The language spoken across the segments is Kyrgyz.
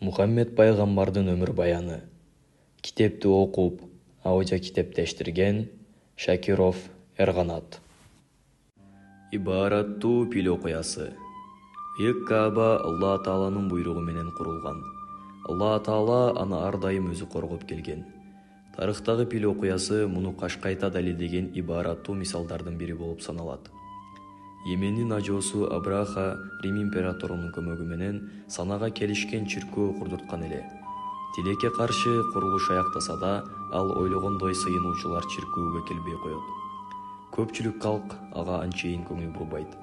Мухаммед пайгамбардын өмүр баяны. Китепти окуп, аудио китептештирген Шакиров Эрганат. Ибараттуу пил окуясы. Ыйык Кааба Алла Тааланын буйругу менен курулган. Алла Таала аны ар дайым өзү коргоп келген. Тарыхтагы пил окуясы муну кашкайта далилдеген ибараттуу мисалдардын бири болуп саналат. Йемендин ажоосу Абраха Рим императорунун көмөгү менен санага келишкен чиркөө курдурткан эле. Тилекке каршы курулуш аяктаса да, ал ойлогондой сыйынуучулар чиркөөгө келбей коет. Көпчүлүк калк ага анчейин көңүл бурбайт.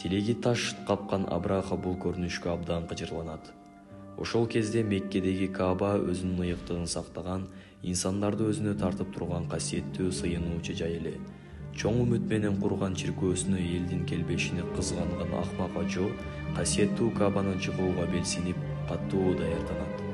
Тилеги таш капкан Абраха бул көрүнүшкө абдан кыжырланат. Ошол кезде Меккедеги Кааба өзүнүн ыйыктыгын сактаган, инсандарды өзүнө тартып турган касиеттүү сыйынуучу жай эле. Чоң үмүт менен курган чиркөөсүнө элдин келбешине кызганган акмак ажо касиеттүү Каабаны жыгууга белсинип, катуу даярданат.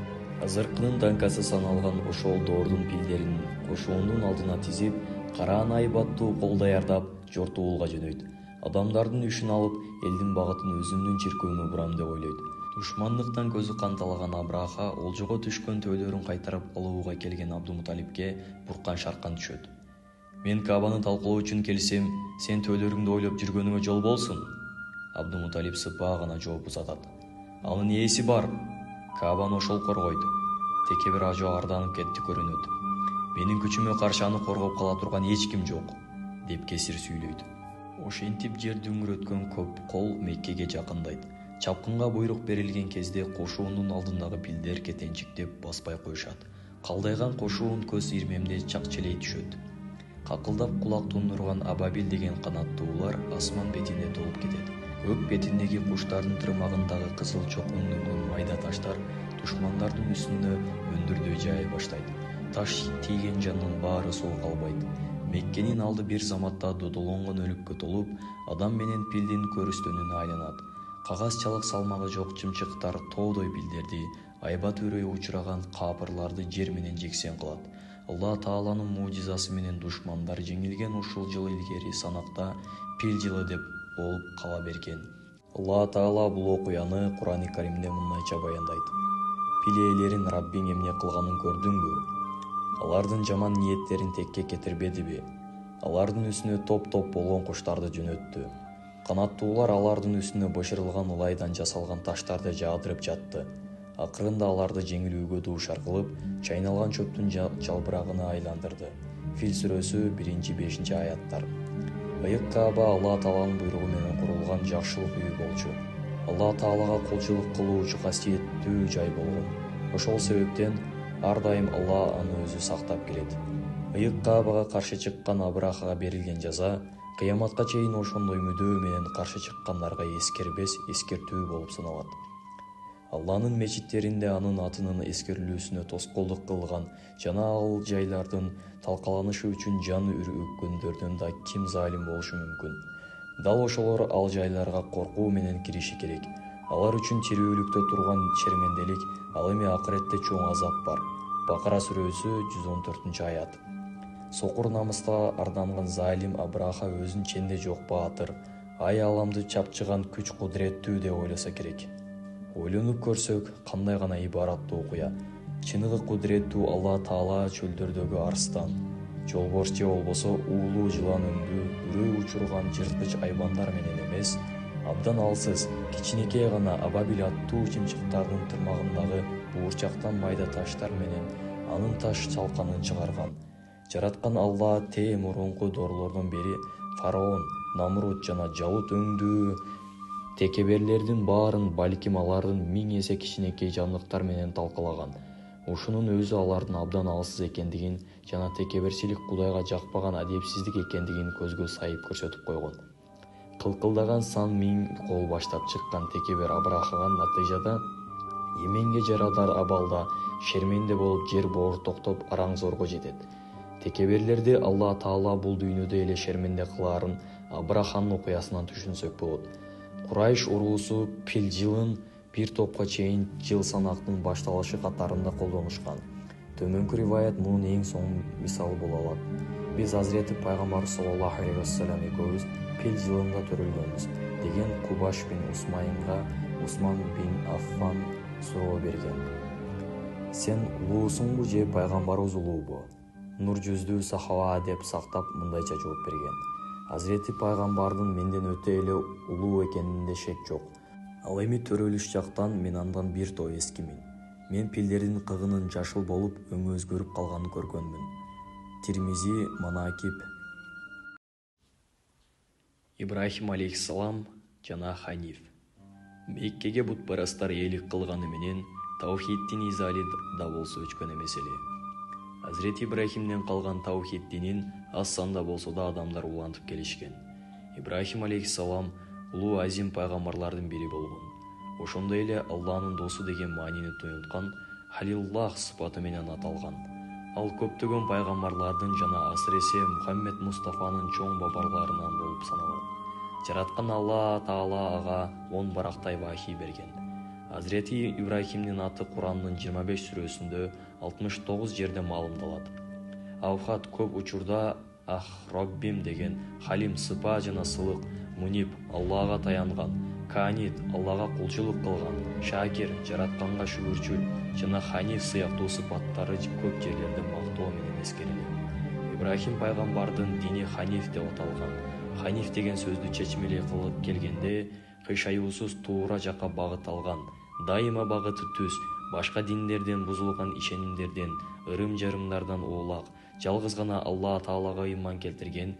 Азыркынын даңкасы саналган ошол доордун пилдерин кошуунун алдына тизип, карааны айбаттуу кол даярдап, жортуулга жөнөйт. Адамдардын үшүн алып, элдин багытын өзүмдүн чиркөөмө бурам деп ойлойт. Душмандыктан көзү канталаган Абраха олжого түшкөн төөлөрүн кайтарып алууга келген Абдумуталипке буркан-шаркан түшөт. Мен Каабаны талкалоо үчүн келсем, сен төөлөрүңдү ойлоп жүргөнүңө жол болсун. Абдумуталип сыпаа гана жооп узатат. Анын ээси бар. Каабаны ошол коргойт. Текебир ажо арданып кетти көрүнөт. Менин күчүмө каршы аны коргоп кала турган эч ким жок, деп кесир сүйлөйт. Ошентип жер дүңгүрөткөн көп кол Меккеге жакындайт. Чапкынга буйрук берилген кезде кошуунун алдындагы пилдер кетенчиктеп баспай коюшат. Калдайган кошуун көз ирмемде чакчелей түшөт. Какылдап кулак тундурган абабил деген канаттуулар асман бетине толуп кетет. Көк бетиндеги куштардын тырмагындагы кызыл чок өңдөнгөн майда таштар душмандардын үстүнө өндүрдөй жаай баштайт. Таш тийген жандын баары соо калбайт. Меккенин алды бир заматта додолонгон өлүккө толуп, адам менен пилдин көрүстөнүнө айланат. Кагазчалык салмагы жок чымчыктар тоодой пилдерди, айбат үрөй учураган капырларды жер менен жексен кылат. Алла Тааланын мужизасы менен душмандар жеңилген ушул жыл илгери санакта пил жылы деп болуп кала берген. Алла Таала бул окуяны Кур'ан-ы Каримде мындайча баяндайт. Пил ээлерин Раббиң эмне кылганын көрдүңбү? Алардын жаман ниеттерин текке кетирбедиби? Алардын үстүнө топ-топ болгон куштарды жөнөттү. Канаттуулар алардын үстүнө бышырылган ылайдан жасалган таштарды жаадырып жатты. Акырында аларды жеңилүүгө дуушар кылып, чайналган чөптүн жалбырагына айландырды. Фил сүрөсү 1-5 аяттар. Ыйык Кааба Алла Тааланын буйругу менен курулган жакшылык үйү болчу. Алла Таалага кулчулук кылуучу касиеттүү жай болгон. Ошол себептен ар дайым Алла аны өзү сактап келет. Ыйык Каабага каршы чыккан Абрахага берилген жаза кыяматка чейин ошондой мүдөө менен каршы чыккандарга эскербес эскертүү болуп саналат. Алланын мечиттеринде анын атынын эскерилүүсүнө тоскоолдук кылган жана ал жайлардын талкаланышы үчүн жан үрккөндөрдөн да ким залим болушу мүмкүн? Дал ошолор ал жайларга коркуу менен кириши керек. Алар үчүн тирүүлүктө турган шерменделик, ал эми акыретте чоң азап бар. Бакара сүрөсү 114 аят. Сокур намыска арданган залим Абраха өзүн ченде жок баатыр, ай аламды чапчыган күч кудуреттүү деп ойлосо керек. Ойлонуп көрсөк, кандай гана ибараттуу окуя. Чыныгы кудуреттүү Алла Таала чөлдөрдөгү арстан, жолборс же болбосо уулуу жылан өңдүү, үрөй учурган жырткыч айбандар менен эмес, абдан алсыз, кичинекей гана абабил аттуу чымчыктардын тырмагындагы буурчактан майда таштар менен анын таш чалканын чыгарган. Жараткан Алла тээ мурунку доорлордон бери фараон, Намрут жана жабут өңдүү текеберлердин баарын балким алардын 1000 эсе кичинекей жандыктар менен талкалаган. Ушунун өзү алардын абдан алсыз экендигин жана текеберчилик Кудайга жакпаган адепсиздик экендигин көзгө сайып көрсөтүп койгон. Кылкылдаган сан 1000 кол баштап чыккан текебер Абрахага натыйжада Йеменге жарадар абалда шерменде болуп жер боортоктоп араң-зорго жетет. Текеберлерди Алла Таала бул дүйнөдө эле шерменде кылаарын Абраханын окуясынан түшүнсөк болот. Курайш уруусу пил жылын бир топко чейин жыл санактын башталышы катарында колдонушкан. Төмөнкү риваят мунун эң соңку мисалы боло алат. Биз Азирети пайгамбар саллаллаху алейхи вассалам экөөбүз пил жылында төрөлгөнбүз деген Кубаш бин Усман бин Аффан суроо берген. Сен улуусуңбу же пайгамбарыбыз улуубу? Нур жүздүү сахаба деп сактап мындайча жооп берген. Азирети пайгамбардын менден өтө эле улуу экенинде шек жок. Ал эми төрөлүш жактан мен андан бир тоо эскимин. Мен пилдердин кыгынын жашыл болуп өңү өзгөрүп калганын көргөнмүн. Тирмизи, Манакиб. Ибрахим алейхиссалам жана Ханиф. Меккеге бутпарастарээлик кылганы менен таухиддин изали да болсо өчкөн эмес эле. Азирети Ибрахимден калган таухид динин аз санда болсо да адамдар улантып келишкен. Ибрахим алейхиссалам улуу азим пайгамбарлардын бири болгон. Ошондой эле Алланын досу деген маанини туюнткан Халиллах сыпаты менен аталган. Ал көптөгөн пайгамбарлардын жана асыресе Мухаммед Мустафанын чоң бабаларынан болуп саналат. Жараткан Алла Таала ага 10 барактай вахий берген. Азирети Ибрахимдин аты Курандын 25 сүрөсүндө 69 жерде маалымдалат. Авхат көп учурда Роббим деген Халим сыпа жана сылык, Муниб Аллага таянган, Канит Аллага кулчулук кылган, Шакир жаратканга шүгүрчүл жана Ханиф сыяктуу сыпаттары көп жерлерде мактоо менен эскерилет. Ибрахим пайгамбардын дини Ханиф деп аталган. Ханиф деген сөздү чечмелей кылып келгенде кыйшаюусуз туура жакка багыт алган, дайыма багыты түз, башка диндерден бузулган ишенимдерден, ырым-жарымдардан оолак, жалгыз гана Алла Таалага ыйман келтирген,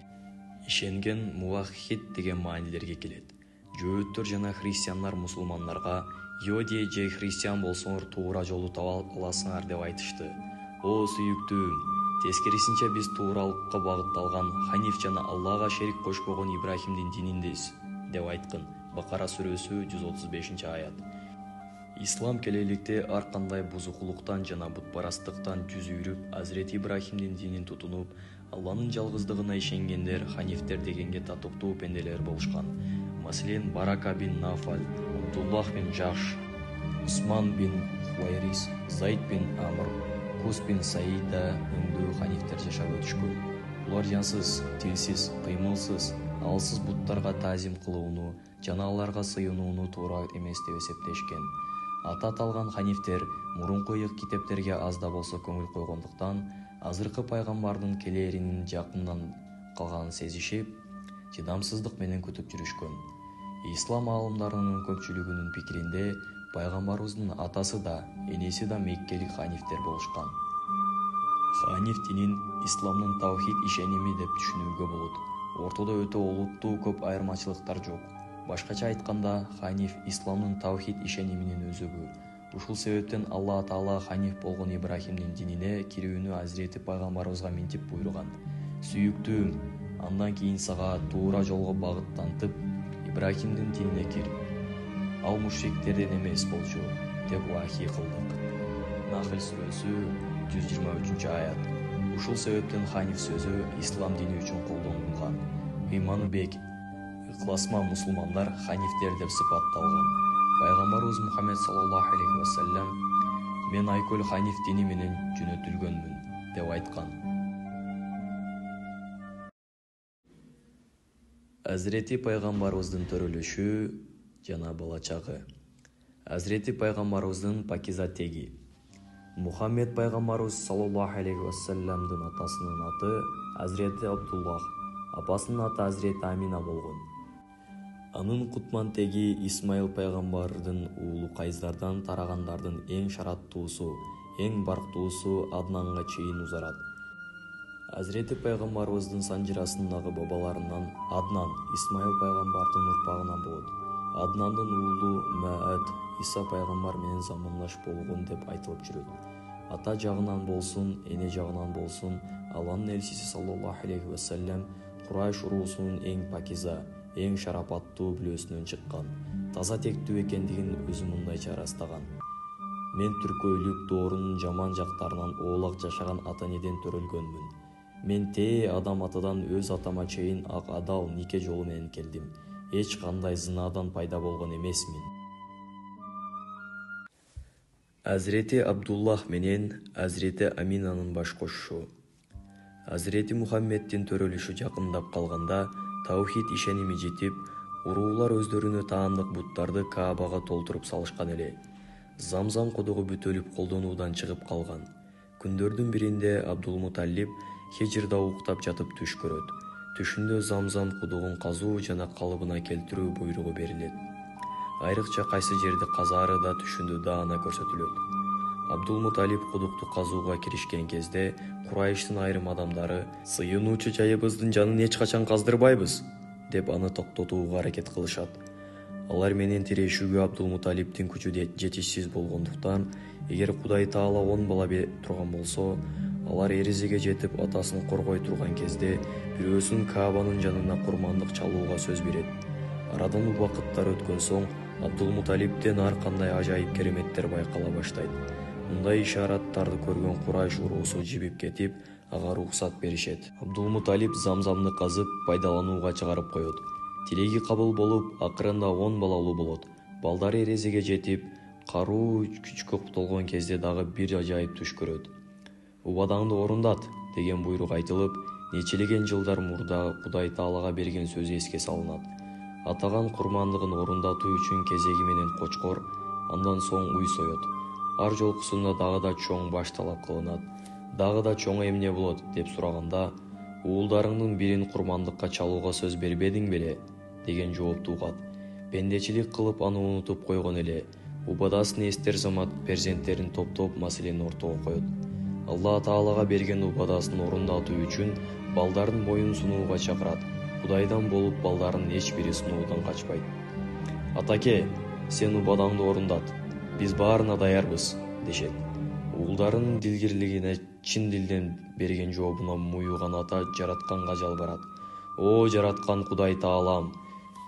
ишенген муваххид деген маанилерге келет. Жөөттөр жана христиандар мусулмандарга Йоди же христиан болсоңор туура жолду таба аласыңар деп айтышты. О сүйүктүүм, тескерисинче биз тууралыкка багытталган Ханиф жана Аллага шерик кошпогон Ибрахимдин дининдес деп айткын. Бакара сүрөсү 135-аят. Ислам келеликте ар кандай бузукулуктан жана бутпарастыктан жүз үйрүп, Азирети Ибрахимдин динин тутунуп, Алланын жалгыздыгына ишенгендер ханифтер дегенге татыктуу пенделер болушкан. Маселен, Барака бин Нафаль, Абдуллах бин Жаш, Усман бин Хуайрис, Зайд бин Амр, Кус бин Саида өңдүү ханифтер жашап өтүшкөн. Булар жансыз, тилсиз, кыймылсыз, алсыз буттарга таазим кылууну жана аларга сыйынууну туура эмес деп эсептешкен. Аты аталган ханифтер мурунку ыйык китептерге аз да болсо көңүл койгондуктан, азыркы пайгамбардын келээринин жакындан калганын сезишип, чыдамсыздык менен күтүп жүрүшкөн. Ислам аалымдарынын көпчүлүгүнүн пикиринде пайгамбарыбыздын атасы да, энеси да меккелик ханифтер болушкан. Ханиф динин исламдын таухид ишеними деп түшүнүүгө болот. Ортодо өтө олуттуу көп айырмачылыктар жок. Башкача айтканда, ханиф исламдын таухид ишениминин өзөгү. Ушул себептен Алла Таала ханиф болгон Ибрахимдин динине кирүүнү Азирети пайгамбарыбызга минтип буйруган. Сүйүктүүм, андан кийин сага туура жолго багыттантып, Ибрахимдин динине кир. Ал мушриктерден эмес болчу, деп вахий кылдык. Нахл сүрөсү 123-аят. Ушул себептен ханиф сөзү ислам дини үчүн колдонулган. Ыйманы бек, ыкласма мусулмандар ханифтер деп сыпатталган. Пайгамбарыбыз Мухаммед саллаллаху алейхи ва саллям мен айкөл ханиф дини менен жөнөтүлгөнмүн деп айткан. Азирети пайгамбарыбыздын төрөлүшү жана бала чагы. Азирети пайгамбарыбыздын пакиза теги. Мухаммед пайгамбарыбыз саллаллаху алейхи ва саллямдын атасынын аты Азирети Абдуллах, апасынын аты Азирети Амина болгон. Анын кутман теги Исмаил пайгамбардын уулу Кайздардан тарагандардын эң шараттуусу, эң барктуусу Аднанга чейин узарат. Азирети пайгамбарыбыздын санжырасындагы бабаларынан Аднан Исмаил пайгамбардын урпагынан болот. Аднандын уулу Маат Иса пайгамбар менен замандаш болгон деп айтылып жүрөт. Ата жагынан болсун, эне жагынан болсун, Алланын элчиси саллаллаху алейхи ва саллям Курайш уруусунун эң пакиза, эң шарапаттуу бүлөсүнөн чыккан. Таза тектүү экендигин өзү мындайча ырастаган. Мен түркөйлүк доорунун жаман жактарынан оолак жашаган ата-энеден төрөлгөнмүн. Мен тээ адам атадан өз атама чейин ак адал нике жолу менен келдим. Эч кандай зынадан пайда болгон эмесмин. Азирети Абдуллах менен Азирети Аминанын баш кошушу. Азирети Мухаммеддин төрөлүшү жакындап калганда таухид ишеними жетип, уруулар өздөрүнө таандык буттарды Каабага толтуруп салышкан эле. Замзам кудугу бүтөлүп колдонуудан чыгып калган. Күндөрдүн биринде Абдулмуталип Хижирда уктап жатып түш көрөт. Түшүндө Замзам кудугун казуу жана калыбына келтирүү буйругу берилет. Айрыкча кайсы жерди казаары да түшүндө даана көрсөтүлөт. Абдулмуталип кудукту казууга киришкен кезде Курайыштын айрым адамдары «Сыйынуучу жайыбыздын жанын эч качан каздырбайбыз» деп аны токтотууга аракет кылышат. Алар менен тирешүүгө Абдулмуталиптин күчү жетишсиз болгондуктан, эгер Кудай Таала 10 бала бере турган болсо, алар эрезеге жетип атасын коргой турган кезде бирөөсүн Каабанын жанына курмандык чалууга сөз берет. Арадан убакыттар өткөн соң Абдулмуталиптен ар кандай ажайып кереметтер байкала баштайт. Мындай ишараттарды көргөн Курайш уруусу жибип кетип, ага уруксат беришет. Абдулмуталип Замзамды казып, пайдаланууга чыгарып коет. Тилеги кабыл болуп, акырында 10 балалуу болот. Балдары эрезеге жетип, каруу күчкө толгон кезде дагы бир ажайып түш көрөт. «Убадаңды орундат» деген буйрук айтылып, нечелеген жылдар мурда Кудай Таалага берген сөзү эске салынат. Атаган курмандыгын орундатуу үчүн кезеги менен кочкор, андан соң уй соет. Ар жолкусунда дагы да чоң баш талап кылынат. Дагы да чоң эмне болот деп сураганда, «Уулдарыңдын бирин курмандыкка чалууга сөз бербедиң беле?» деген жоопту угат. Пендечилик кылып аны унутуп койгон эле. Убадасын эстер замат перзенттерин топтоп маселени ортого коет. Алла Таалага берген убадасын орундатуу үчүн балдарын моюн сунууга чакырат. Кудайдан болуп балдардын эч бири сыноодан качпайт. «Атаке, сен убадаңды орундат. Биз баарына даярбыз» дешет. Уулдарынын дилгирлигине чын дилден берген жообуна муюган ата жаратканга жалбарат. «О жараткан Кудай Таалам,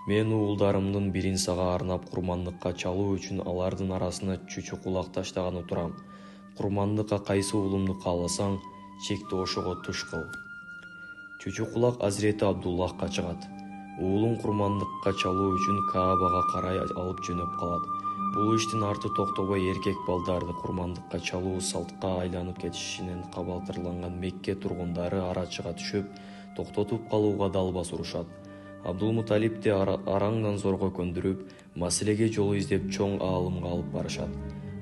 мен уулдарымдын бирин сага арнап курмандыкка чалуу үчүн алардын арасына чүчү кулак таштаганы турам. Курмандыкка кайсы уулумду кааласаң, чекти ошого туш кыл». Чүчү кулак Азирети Абдуллахка чыгат. Уулун курмандыкка чалуу үчүн Каабага карай алып жөнөп калат. Бул иштин арты токтобой эркек балдарды курмандыкка чалуу салтка айланып кетишинен кабатырланган Мекке тургундары арачыга түшүп, токтотуп калууга далбас урушат. Абдулмуталипти араңдан зорго көндүрүп, маселеге жол издеп чоң аалымга алып барышат.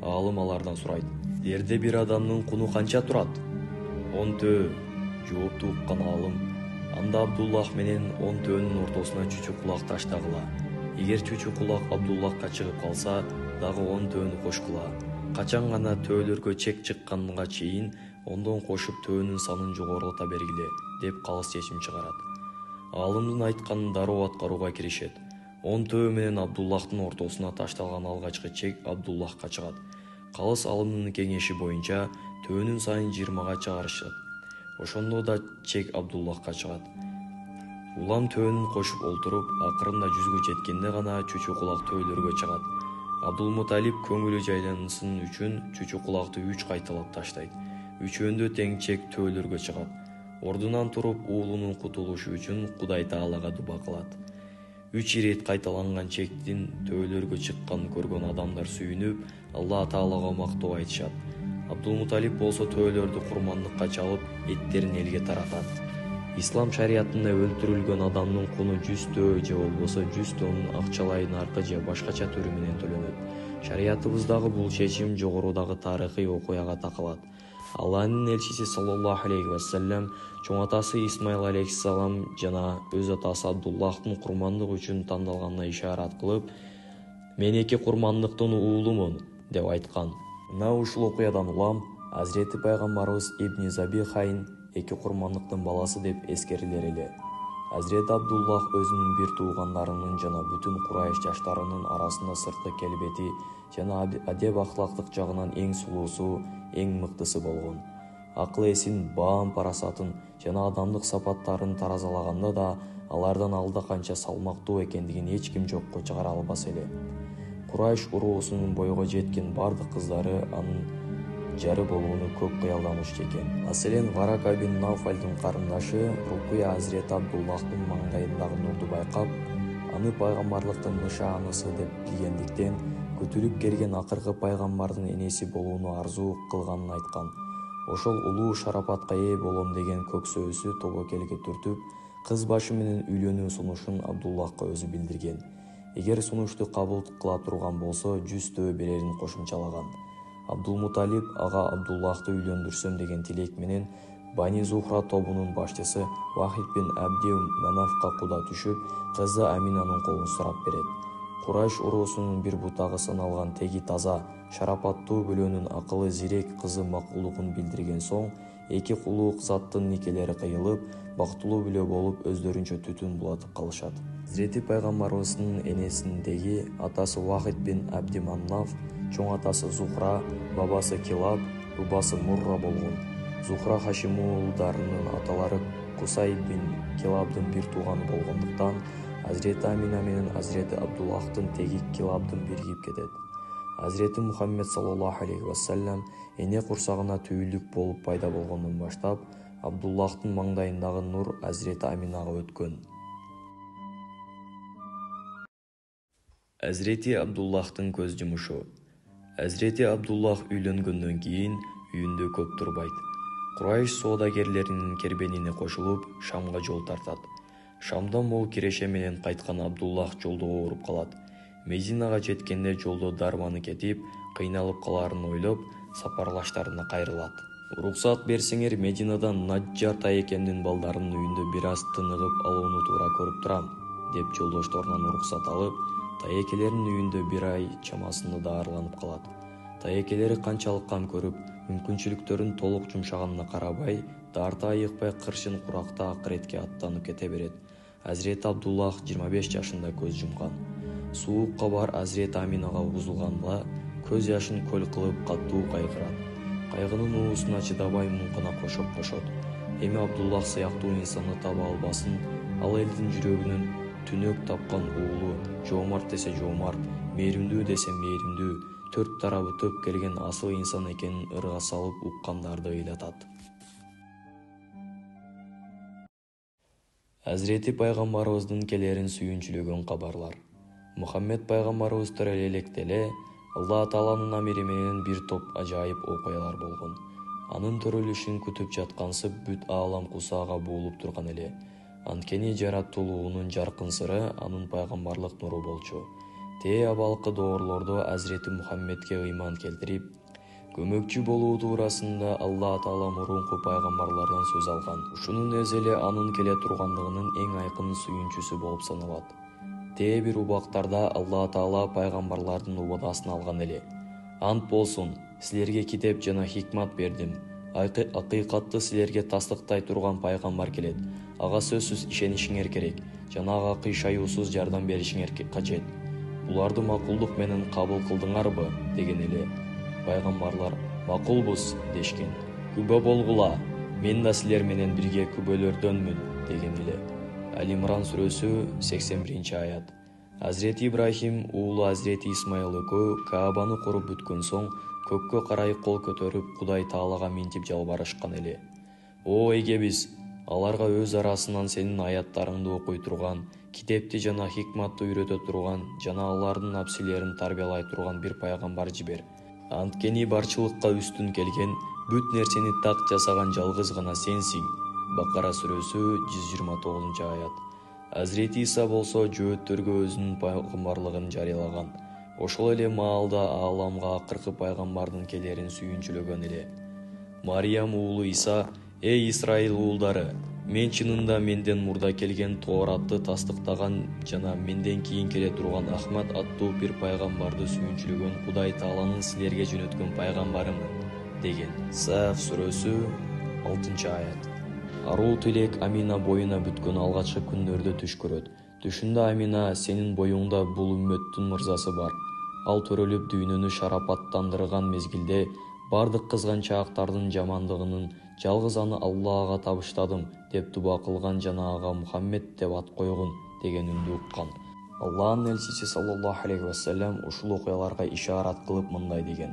Аалым алардан сурайт: «Силерде бир адамдын куну канча турат?» «10 төө», жоопту уккан аалым. Анда Абдуллах менен 10 төөнүн ортосуна чүчү кулак таштагыла. Эгер чүчү кулак Абдуллахка чыгып калса, дагы 10 төөнү кошкула. Качан гана төөлөргө чек чыкканга чейин ондон кошуп төөнүн санын жогорулата бергиле, деп калыс чечим чыгарат. Аалымдын айтканын дароо аткарууга киришет. 10 төө менен Абдуллахтын ортосуна ташталган алгачкы чек Абдуллахка чыгат. Калыс аалымдын кеңеши боюнча төөнүн сайын 20га чыгарышат. Ошондо да чек Абдуллахка чыгат. Улам төөнүн кошуп олтуруп, акырында 100гө жеткенде гана чүчү кулак төөлөргө чыгат. Абдулмуталип көңүлү жайлансын үчүн чүчү кулакты 3 кайталап таштайт. Үчөөндө тең чек төөлөргө чыгат. Ордунан туруп, уулунун кутулушу үчүн Кудай Таалага дуба кылат. 3 ирет кайталанган чектин төөлөргө чыкканын көргөн адамдар сүйүнүп, Алла Таалага мактоо айтышат. Абдулмуталип болсо төөлөрдү курмандыкка чалып, эттерин элге таратат. Ислам шариятында өлтүрүлгөн адамдын куну 100 төө же болбосо 100 тонн акчалай наркы же башкача түрү менен төлөнөт. Шариятыбыздагы бул чечим жогорудагы тарыхый окуяга такалат. Алланын элчиси саллаллаху алейхи вассалам чоң атасы Исмаил алейхиссалам жана өз атасы Абдуллахтын курмандык үчүн тандалганына ишарат кылып, «Мен эки курмандыктын уулумун» деп айткан. Мына ушул окуядан улам Азирети пайгамбарыбыз Ибн Забихайн эки курмандыктын баласы деп эскерилер эле. Азирети Абдуллах өзүнүн бир туугандарынын жана бүтүн Курайш жаштарынын арасында сырткы келбети жана адеп ахлактык жагынан эң сулуусу, эң мыктысы болгон. Акыл эсин, баам парасатын жана адамдык сапаттарын таразалаганда да алардан алда канча салмактуу экендигин эч ким жокко чыгара албас эле. Курайш уруусунун бойго жеткен бардык кыздары анын жары болууну көп кыялданышчу экен. Маселен, Варака бин Навфалдын карындашы Рукуя Азирети Абдуллахтын маңгайындагы нурду байкап, аны пайгамбарлыктын нышанысы деп билгендиктен, күтүлүп келген акыркы пайгамбардын энеси болууну арзуу кылганын айткан. Ошол улуу шарапатка ээ болом деген көксөөсү тобокелге түртүп, кыз башы менен үйлөнүү сунушун Абдуллахка өзү билдирген. Эгер сунушту кабыл кыла турган болсо 100 төө берерин кошумчалаган. Абдулмуталип ага Абдуллахты үйлөндүрсөм деген тилек менен Бани Зухра тобунун башчысы Вахид бин Абди Манафка куда түшүп, кызы Аминанын колун сурап берет. Курайш уруусунун бир бутагы саналган теги таза, шарапаттуу бөлөнүн акылы зирек кызы макулдугун билдирген соң, эки кулуук заттын никелери кыйылып, бактылуу бүлө болуп өздөрүнчө түтүн булатып калышат. Hazreti Пайгамбарыбыздын энесиндеги атасы Вахид бин Абди Маннаф, чоң атасы Зухра, бабасы Килаб, бубасы Мурра болгон. Зухра Хашим уулдарынын аталары Кусай бин Килабдын бир тууганы болгондуктан, Hazreti Амина менен Hazreti Абдуллахтын теги Килабдын биригип кетет. Hazreti Мухаммед саллаллаху алейхи вассалам эне курсагына түйүлдүк болуп пайда болгондон баштап, Абдуллахтын маңдайындагы нур Hazreti Аминага өткөн. Hazreti Абдуллахтын көз жумушу. Hazreti Абдуллах үйлөнгөндөн кийин үйүндө көп турбайт. Курайш соодагерлеринин кербенине кошулуп, Шамга жол тартат. Шамдан мол киреше менен кайткан Абдуллах жолдо ооруп калат. Мединага жеткенде жолдо дарманы кетип, кыйналып каларын ойлоп, сапарлаштарына кайрылат. Уруксат берсеңер, Мединадан Наджар Таекемдин балдарынын үйүндө бир аз тыныгып алууну туура көрүп турам, деп жолдошторунан уруксат алып, Таекелеринин үйүндө бир ай чамасында даарыланып калат. Таекелери канчалык кам көрүп, мүмкүнчүлүктөрүн толук жумшаганына карабай, дарта айыкпай кыршын куракта акыретке аттанып кете берет. Hazreti Абдуллах 25 жашында көз жумган. Суук кабар Hazreti Аминага угузулганда, көз жашын көл кылып каттуу кайгырат. Кайгынын уусуна чыдабай муңкана кошот. Эми Абдуллах сыяктуу инсанды таба албасын, ал элдин жүрөгүнөн түнөк тапкан уулу, жоомарт десе жоомарт, мээримдүү десе мээримдүү, төрт тарабы төп келген асыл инсан экенин ырга салып уккандарды ыйлатат. Hazreti Пайгамбарыбыздын келерин сүйүнчүлөгөн кабарлар. Мухаммед пайгамбарыбыз төрөлө электеле, Алла Тааланын амири менен бир топ ажайып окуялар болгон. Анын төрөлүшүн күтүп жаткансып бүт аалам кусаага буулуп турган эле. Анткени жараттуулугунун жаркын сыры анын пайгамбарлык нуру болчу. Тээ абалкы доорлордо Hazreti Мухаммедке ыйман келтирип, көмөкчү болуу туурасында Алла Таала мурунку пайгамбарлардан сөз алган. Ушунун өзү эле анын келе тургандыгынын эң айкын сүйүнчүсү болуп саналат. Тээ бир убактарда Алла Таала пайгамбарлардын убадасын алган эле. Ант болсун, силерге китеп жана хикмат бердим. Акыйкатты силерге тастыктай турган пайгамбар келет. Ага сөзсүз ишенишиңер керек жана ага кыйшаюусуз жардам беришиңер кажет. Буларды макулдук менен кабыл кылдыңарбы, деген эле. Пайгамбарлар макулбуз дешкен. Күбө болгула, мен да силер менен бирге күбөлөрдөнмүн, деген эле. Алимран сүрөсү 81-аят. Hazreti Ибрахим уулу Hazreti Исмаил экөө Каабаны куруп бүткөн соң, көккө карай кол көтөрүп Кудай Таалага минтип жалбарышкан эле. О эгебиз, аларга өз арасынан сенин аяттарыңды окуй турган, китепти жана хикматты үйрөтө турган жана алардын напсилерин тарбиялай турган бир пайгамбар жибер. Анткени барчылыкка үстүн келген, бүт нерсени так жасаган жалгыз гана сенсиң. Бакара сүрөсү 129-аят. Hazreti Иса болсо жөөттөргө өзүнүн пайгамбарлыгын жарыялаган. Ошол эле маалда ааламга акыркы пайгамбардын келерин сүйүнчүлөгөн эле. Мариям уулу Иса: "Эй Исраил уулдары, мен чынында менден мурда келген Тооратты тастыктаган жана менден кийин келе турган Ахмад аттуу бир пайгамбарды сүйүнчүлөгөн Кудай Тааланын силерге жөнөткөн пайгамбарымын", деген. Саф сүрөсү 6-аят. Аруу тилек Амина боюна бүткөн алгачкы күндөрдө түш көрөт. Түшүндө Амина: "Сенин боюңда бул үммөттүн мырзасы бар. Ал төрөлүп дүйнөнү шарапаттандырган мезгилде бардык кызганчаактардын жамандыгынын жалгыз аны Аллага табыштадым" деп дуба кылган жана ага Мухаммед деп ат койгон, деген үндү уккан. Алланын элчиси саллаллаху алейхи вассалам ушул окуяларга ишарат кылып мындай деген: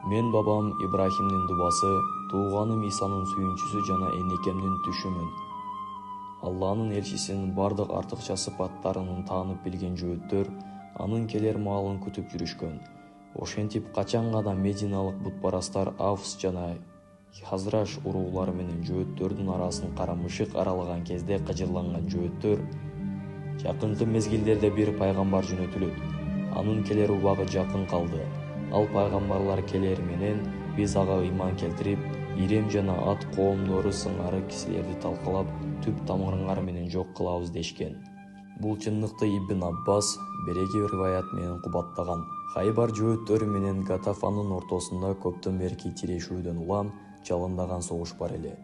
"Мен бабам Ибрахимдин дубасы, тууганым Исанын сүйүнчүсү жана энекемдин түшүмүн". Алланын элчисинин бардык артыкча сыпаттарынын таанып билген жөөттөр анын келер маалын күтүп жүрүшкөн. Ошентип качан гана Мединалык бутпарастар Авс жана Хазраш уруулары менен жөөттөрдүн арасын кара мышык аралаган кезде кыжырланган жөөттөр Жакынкы мезгилдерде бир пайгамбар жөнөтүлөт. Анын келер убагы жакын калды. Ал пайгамбарлар келери менен биз ага ыйман келтирип, Ирем жана Ат коомдору сыңары кисилерди талкалап, түп тамырыңар менен жок кылабыз дешкен. Бул чындыкты Ибн Аббас береги риваят менен кубаттаган. Хайбар жөөттөрү менен Гатафандын ортосунда көптөн берки тирешүүдөн улам жалындаган согуш бар эле.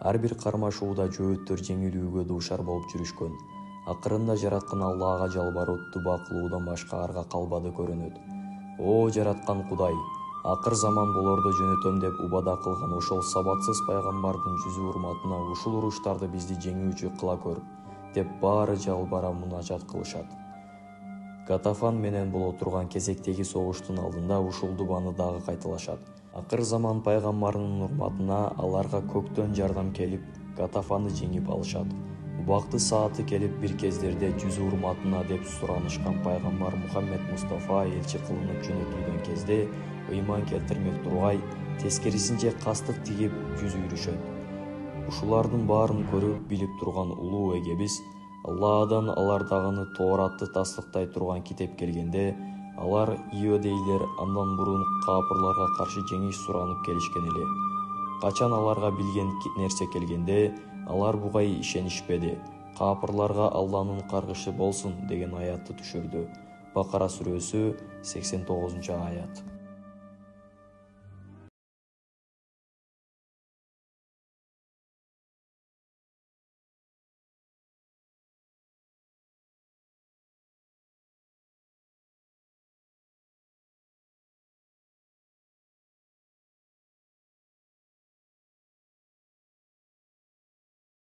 Ар бир кармашууда жөөттөр жеңилүүгө дуушар болуп жүрүшкөн. Акырында жараткан Аллага жалбарып дуба кылуудан башка арга калбады көрүнөт. О жараткан Кудай, акыр заман болордо жөнөтөм деп убада кылган ошол сабатсыз пайгамбардын жүзү урматына ушул уруштарды бизди жеңүүчү кыла көр, деп баары жалбара мунажат кылышат. Гатафан менен боло турган кезектеги согуштун алдында ушул дубаны дагы кайталашат. Акыр заман пайгамбарынын урматына аларга көктөн жардам келип, Гатафанды жеңип алышат. Убакты сааты келип бир кездерде жүзү урматына деп суранышкан пайгамбар Мухаммед Мустафа элчи кылынып жөнөтүлгөн кезде ыйман келтирмек тургай, тескерисинче кастык тигип жүз үйрүшөт. Ушулардын баарын көрүп билип турган улуу эгебиз Алладан алардагыны Тооратты тастыктай турган китеп келгенде, алар иудейлер андан бурун капырларга каршы жеңиш суранып келишкен эле. Качан аларга билген нерсе келгенде, алар бугай ишенишпеди. Капырларга Алланын каргышы болсун деген аятты түшүрдү. Бакара сүрөсү 89-аят.